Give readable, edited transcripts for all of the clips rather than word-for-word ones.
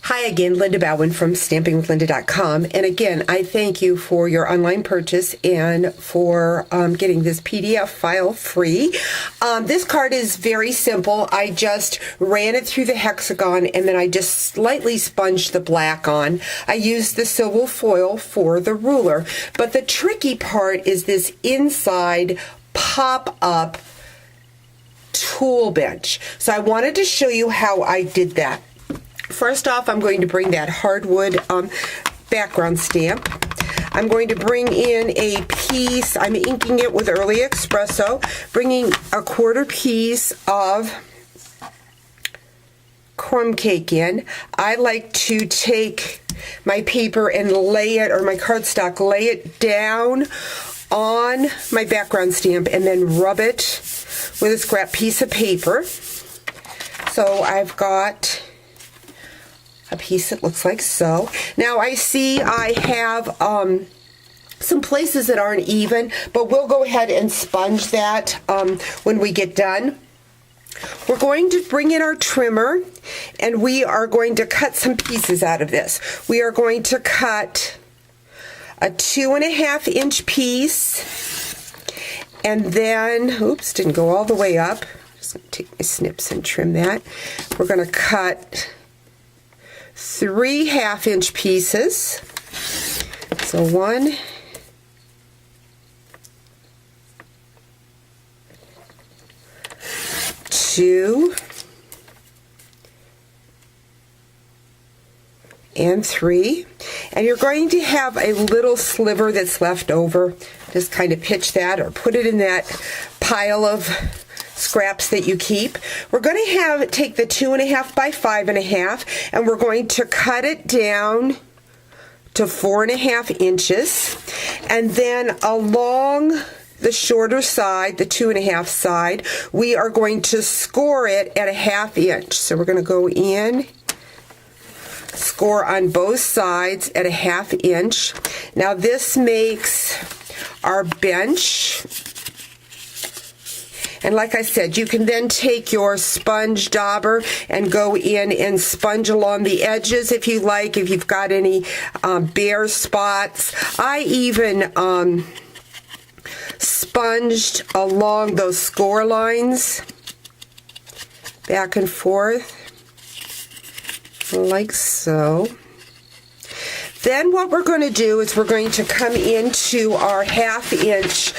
Hi again, Linda Bowen from stampingwithlinda.com, and again I thank you for your online purchase and for getting this PDF file free. This card is very simple. I just ran it through the hexagon and then I just slightly sponged the black on. I used the silver foil for the ruler, but the tricky part is this inside pop-up tool bench. So I wanted to show you how I did that. First off, I'm going to bring that hardwood background stamp. I'm going to bring in a piece, I'm inking it with Early Espresso, bringing a quarter piece of crumb cake in. I like to take my paper and lay it, or my cardstock, lay it down on my background stamp and then rub it with a scrap piece of paper. So I've got a piece that looks like so. Now I see I have some places that aren't even, but we'll go ahead and sponge that when we get done. We're going to bring in our trimmer and we are going to cut some pieces out of this. We are going to cut a 2.5 inch piece, and then, oops, didn't go all the way up. Just going to take my snips and trim that. We're going to cut 3 half-inch pieces. So 1, 2, and 3. And you're going to have a little sliver that's left over. Just kind of pitch that or put it in that pile of scraps that you keep. We're going to take the 2.5 by 5.5 and we're going to cut it down to 4.5 inches, and then along the shorter side, the 2.5 side, we are going to score it at 1/2 inch. So we're going to go in, score on both sides at 1/2 inch. Now this makes our bench. And like I said, you can then take your sponge dauber and go in and sponge along the edges if you like, if you've got any bare spots. I even sponged along those score lines, back and forth, like so. Then what we're going to do is we're going to come into our 1/2 inch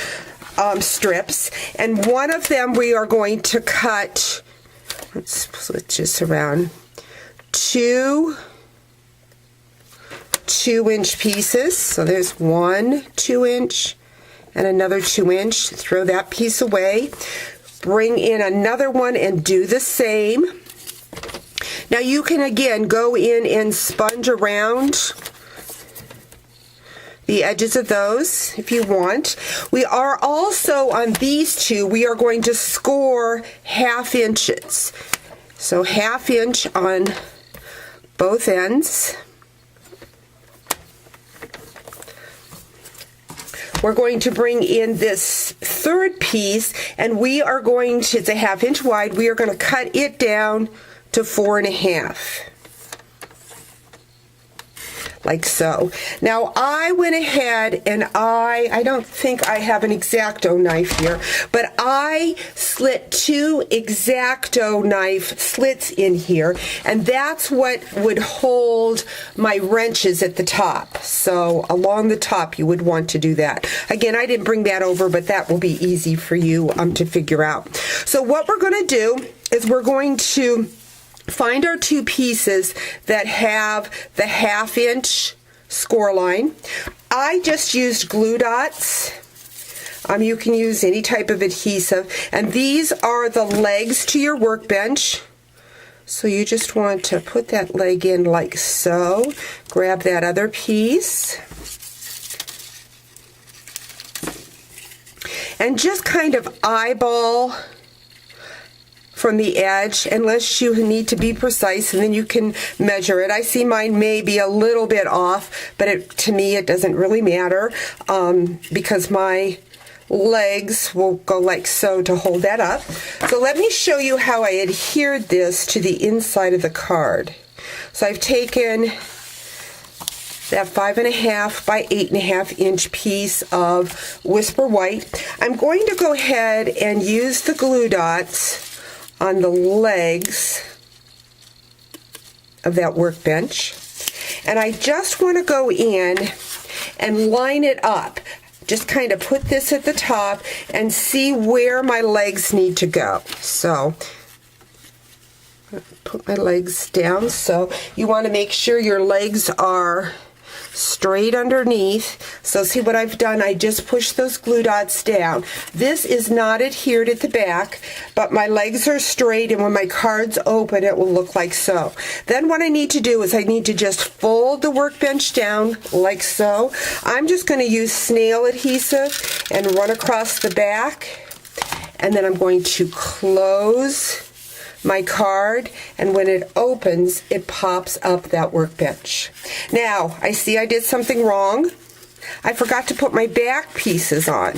strips, and one of them we are going to cut, let's switch this around, 2 2-inch pieces. So there's 1 2-inch and another 2-inch. Throw that piece away. Bring in another one and do the same. Now you can again go in and sponge around the edges of those if you want. We are also, on these two, we are going to score 1/2 inches. So 1/2 inch on both ends. We're going to bring in this third piece and we are going to, it's a 1/2 inch wide, we are going to cut it down to 4.5. Like so. Now I went ahead and I don't think I have an X-Acto knife here, but I slit 2 X-Acto knife slits in here, and that's what would hold my wrenches at the top. So along the top you would want to do that. Again, I didn't bring that over, but that will be easy for you to figure out. So what we're going to do is we're going to find our 2 pieces that have the 1/2 inch score line. I just used glue dots. You can use any type of adhesive, and these are the legs to your workbench. So you just want to put that leg in like so. Grab that other piece and just kind of eyeball from the edge, unless you need to be precise, and then you can measure it. I see mine may be a little bit off, but to me it doesn't really matter because my legs will go like so to hold that up. So let me show you how I adhered this to the inside of the card. So I've taken that 5.5 by 8.5 inch piece of Whisper White. I'm going to go ahead and use the glue dots on the legs of that workbench. And I just want to go in and line it up. Just kind of put this at the top and see where my legs need to go. So put my legs down. So you want to make sure your legs are straight underneath. So see what I've done? I just pushed those glue dots down. This is not adhered at the back, but my legs are straight, and when my cards open, it will look like so. Then what I need to do is I need to just fold the workbench down like so. I'm just going to use snail adhesive and run across the back, and then I'm going to close my card, and when it opens, it pops up that workbench. Now, I see I did something wrong. I forgot to put my back pieces on.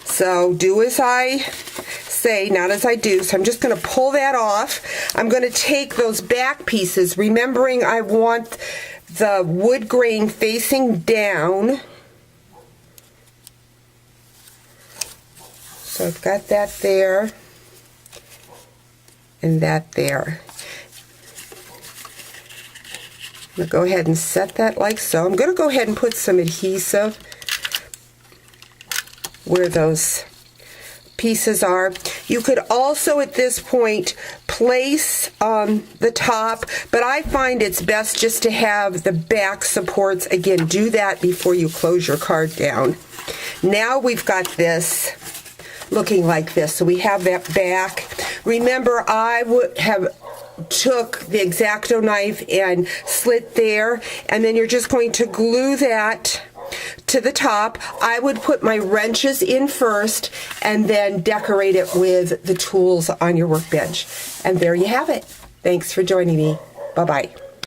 So do as I say, not as I do. So I'm just going to pull that off. I'm going to take those back pieces, remembering I want the wood grain facing down. So I've got that there. And that there. I'm going to go ahead and set that like so. I'm going to go ahead and put some adhesive where those pieces are. You could also at this point place the top, but I find it's best just to have the back supports. Again, do that before you close your card down. Now we've got this looking like this. So we have that back. Remember, I would have took the X-Acto knife and slit there, and then you're just going to glue that to the top. I would put my wrenches in first and then decorate it with the tools on your workbench. And there you have it. Thanks for joining me. Bye-bye.